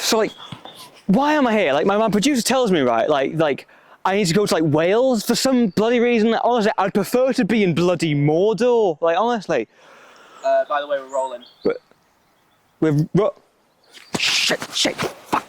So, like, why am I here? Like, my producer tells me, right, like, I need to go to, like, Wales for some bloody reason. Honestly, I'd prefer to be in bloody Mordor. Like, honestly. By the way, we're rolling. Shit, fuck.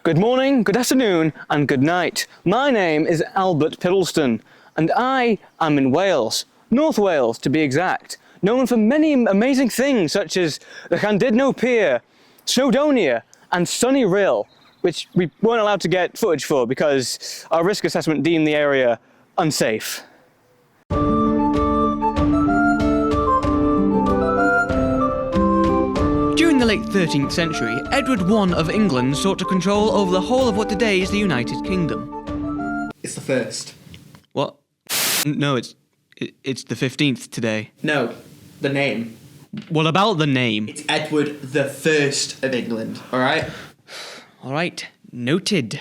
Good morning, good afternoon, and good night. My name is Albert Piddleston, and I am in Wales, North Wales to be exact, known for many amazing things such as the Llandudno Pier, Snowdonia, and Sunny Rill, which we weren't allowed to get footage for because our risk assessment deemed the area unsafe. During the late 13th century, Edward I of England sought to control over the whole of what today is the United Kingdom. It's the first. What? No, it's the 15th today. No, the name. What about the name? It's Edward the First of England, alright? Alright, noted.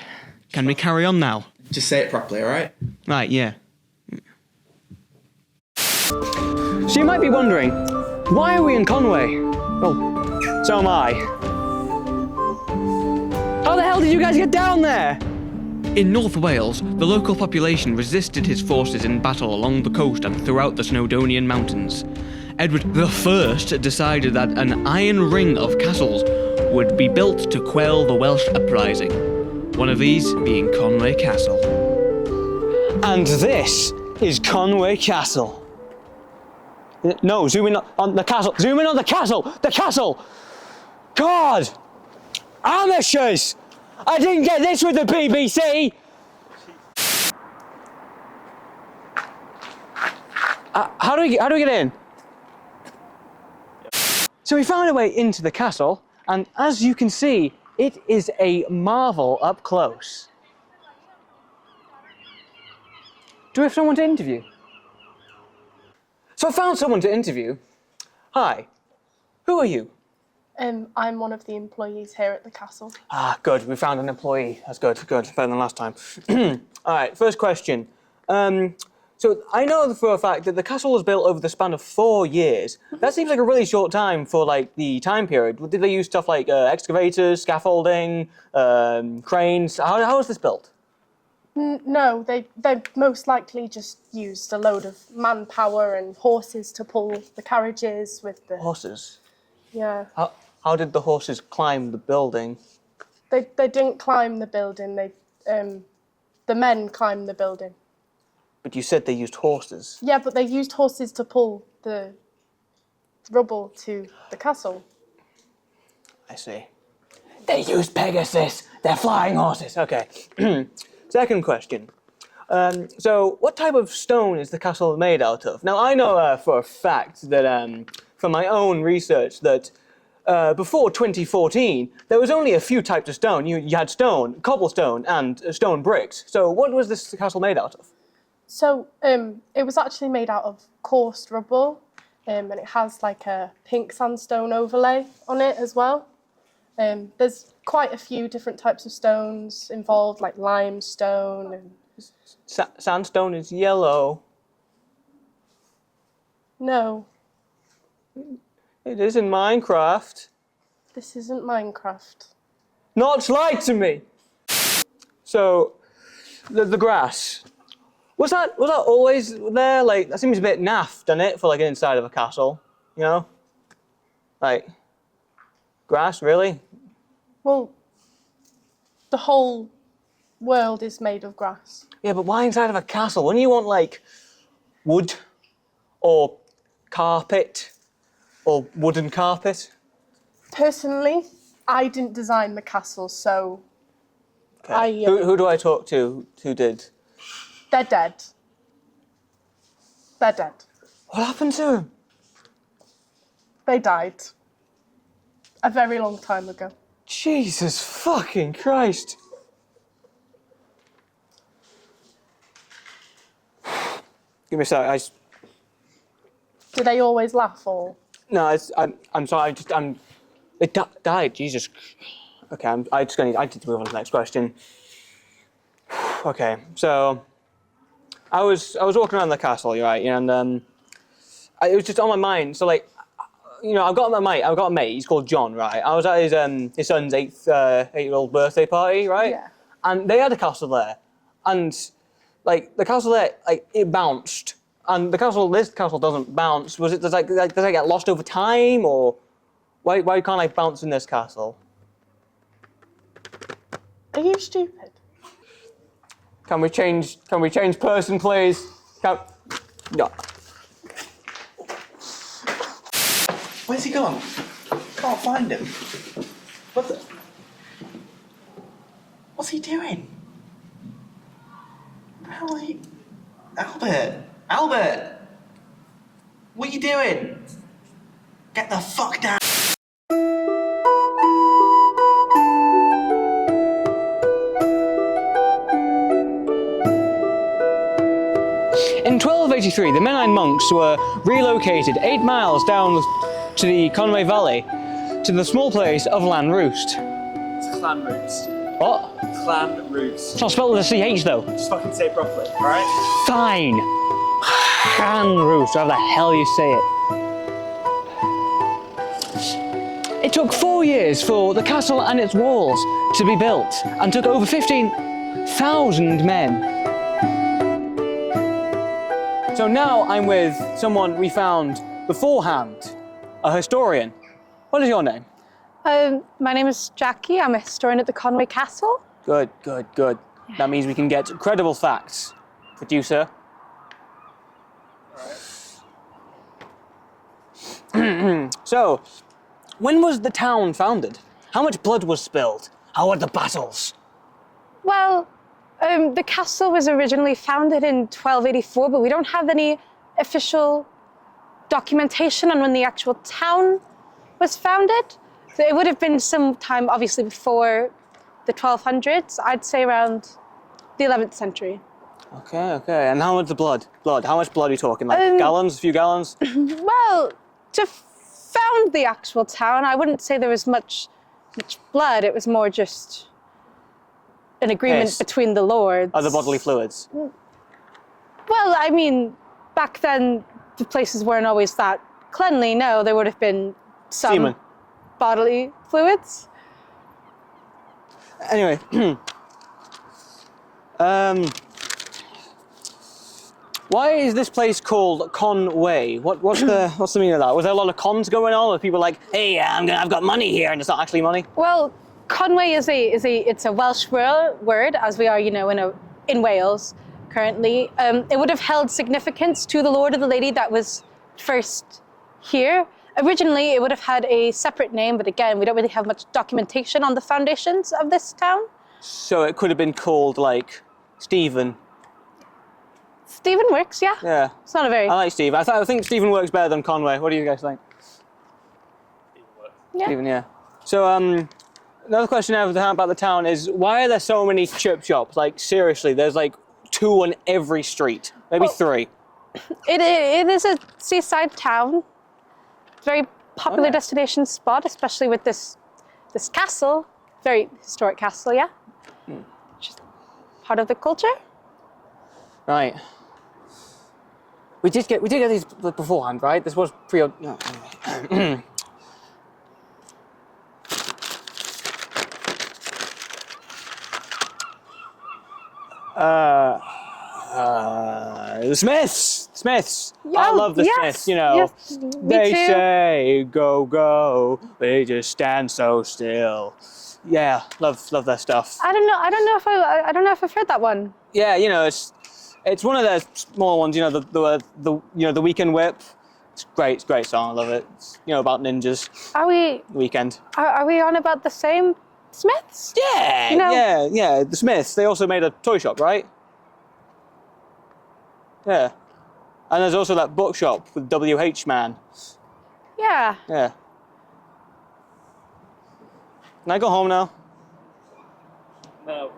Can we carry on now? Just say it properly, alright? Right, yeah. So you might be wondering, why are we in Conwy? Well, so am I. How the hell did you guys get down there? In North Wales, the local population resisted his forces in battle along the coast and throughout the Snowdonian mountains. Edward I decided that an iron ring of castles would be built to quell the Welsh uprising, one of these being Conwy Castle. And this is Conwy Castle. No, zoom in on the castle. Zoom in on the castle! The castle! God! Amateurs! I didn't get this with the BBC! How do we get in? So we found our way into the castle, and as you can see, it is a marvel up close. Do we have someone to interview? So I found someone to interview. Hi, who are you? I'm one of the employees here at the castle. Ah, good, we found an employee. That's good, better than last time. All right, first question. So I know for a fact that the castle was built over the span of 4 years. That seems like a really short time for like the time period. Did they use stuff like excavators, scaffolding, cranes? How was this built? No, they most likely just used a load of manpower and horses to pull the carriages with the... Horses? Yeah. How did the horses climb the building? They didn't climb the building, the men climbed the building. But you said they used horses. Yeah, but they used horses to pull the rubble to the castle. I see. They used Pegasus! They're flying horses! Okay. Second question. So, what type of stone is the castle made out of? Now, I know for a fact that, from my own research, that before 2014, there was only a few types of stone. You had stone, cobblestone, and stone bricks. So, what was this castle made out of? So, it was actually made out of coarse rubble, and it has like a pink sandstone overlay on it as well. There's quite a few different types of stones involved, like limestone and... Sandstone is yellow. No. It is in Minecraft. This isn't Minecraft. Not lie to me! So, the grass. Was that always there? Like, that seems a bit naff, doesn't it, for like an inside of a castle, you know? Like, grass, really? Well, the whole world is made of grass. Yeah, but why inside of a castle? Wouldn't you want, like, wood or carpet or wooden carpet? Personally, I didn't design the castle, so Okay. Who do I talk to who did? They're dead. They're dead. What happened to them? They died. A very long time ago. Jesus fucking Christ. Give me a sec, Do they always laugh or? No, I'm sorry. It died. Jesus. Okay, I need to move on to the next question. Okay, so I was walking around the castle, you're right, and it was just on my mind. So like, I've got a mate. He's called John, right? I was at his son's eight-year-old birthday party, right? Yeah. And they had a castle there, and like the castle there, like it bounced, and this castle doesn't bounce. Does it get lost over time, or why can't I bounce in this castle? Are you stupid? Can we change person, please? No. Where's he gone? Can't find him. What's he doing? How are he? Albert! What are you doing? Get the fuck down! In 1283, the Mennonite monks were relocated 8 miles down to the Conwy Valley to the small place of Llanrwst. It's Clan Roots. What? Clan Roots. It's not spelled with a CH though. Just fucking say it properly, alright? Fine. Llanrwst, however the hell you say it. It took 4 years for the castle and its walls to be built and took over 15,000 men. So now I'm with someone we found beforehand, a historian. What is your name? My name is Jackie. I'm a historian at the Conwy Castle. Good. That means we can get credible facts. Producer. So, when was the town founded? How much blood was spilled? How were the battles? Well, the castle was originally founded in 1284, but we don't have any official documentation on when the actual town was founded. So it would have been some time, obviously, before the 1200s. I'd say around the 11th century. Okay. And how much the blood? How much blood are you talking? Like gallons? A few gallons? Well, to found the actual town, I wouldn't say there was much blood. It was more just an agreement Piss. between the lords. Other bodily fluids? Well, I mean, back then, the places weren't always that cleanly. No, there would have been some Semen. bodily fluids. Anyway, why is this place called Conwy? What's the meaning of that? Was there a lot of cons going on? With people like, hey, I've got money here, and it's not actually money? Well, Conwy it's a Welsh word, as we are, in Wales currently. It would have held significance to the lord or the lady that was first here. Originally, it would have had a separate name, but again, we don't really have much documentation on the foundations of this town. So it could have been called like Stephen. Stephen works, yeah. Yeah. It's not a very... I like Stephen. I think Stephen works better than Conwy. What do you guys think? Yeah. Stephen, yeah. So another question I have about the town is, why are there so many chip shops? Like, seriously, there's like 2 on every street, maybe 3. It is a seaside town. Very popular destination spot, especially with this castle. Very historic castle, yeah. Which is part of the culture. Right. We did get these beforehand, right? This was pre. No, anyway. The Smiths. I love the Smiths. Yes, they me too. say go go, they just stand so still. Yeah, love their stuff. I don't know if I've heard that one. Yeah, it's one of their small ones. The Weekend Whip. It's a great song. I love it. It's, about ninjas. Are we Weekend. are we on about the same Smiths? Yeah, yeah. The Smiths. They also made a toy shop, right? Yeah. And there's also that bookshop with W.H. Man. Yeah. Yeah. Can I go home now? No.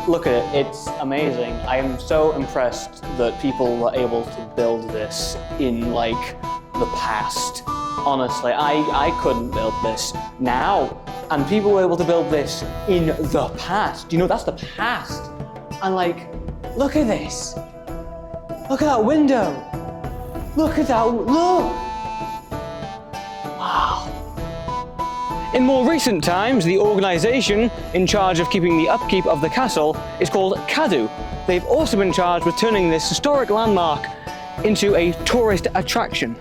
look at it, it's amazing. I am so impressed that people were able to build this in like the past. Honestly, I couldn't build this now. And people were able to build this in the past. You know, that's the past. And like, look at this. Look at that window. Look at that, look. Wow. In more recent times, the organisation in charge of keeping the upkeep of the castle is called CADU. They've also been charged with turning this historic landmark into a tourist attraction.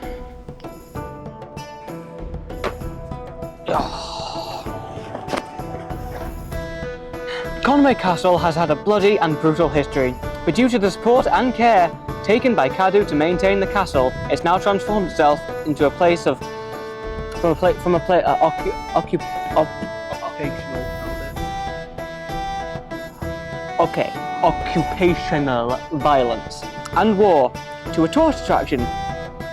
Conwy Castle has had a bloody and brutal history, but due to the support and care taken by CADU to maintain the castle, it's now transformed itself into a place of occupational violence and war to a tourist attraction,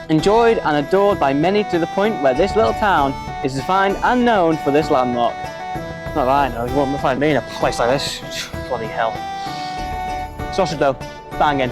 enjoyed and adored by many to the point where this little town is defined and known for this landmark. Not that I know, you won't find me in a place like this. Bloody hell. Sausage though, banging.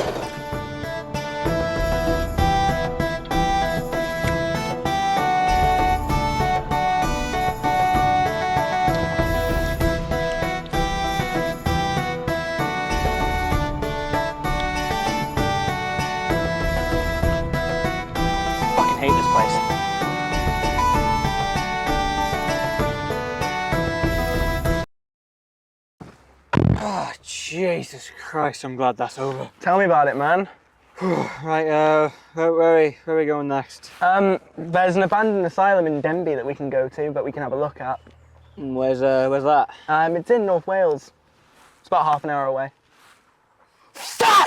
Fucking hate this place. Ah, Jesus Christ, I'm glad that's over. Tell me about it, man. Right, where are we going next? There's an abandoned asylum in Denbigh that we can go to, but we can have a look at. Where's that? It's in North Wales. It's about half an hour away.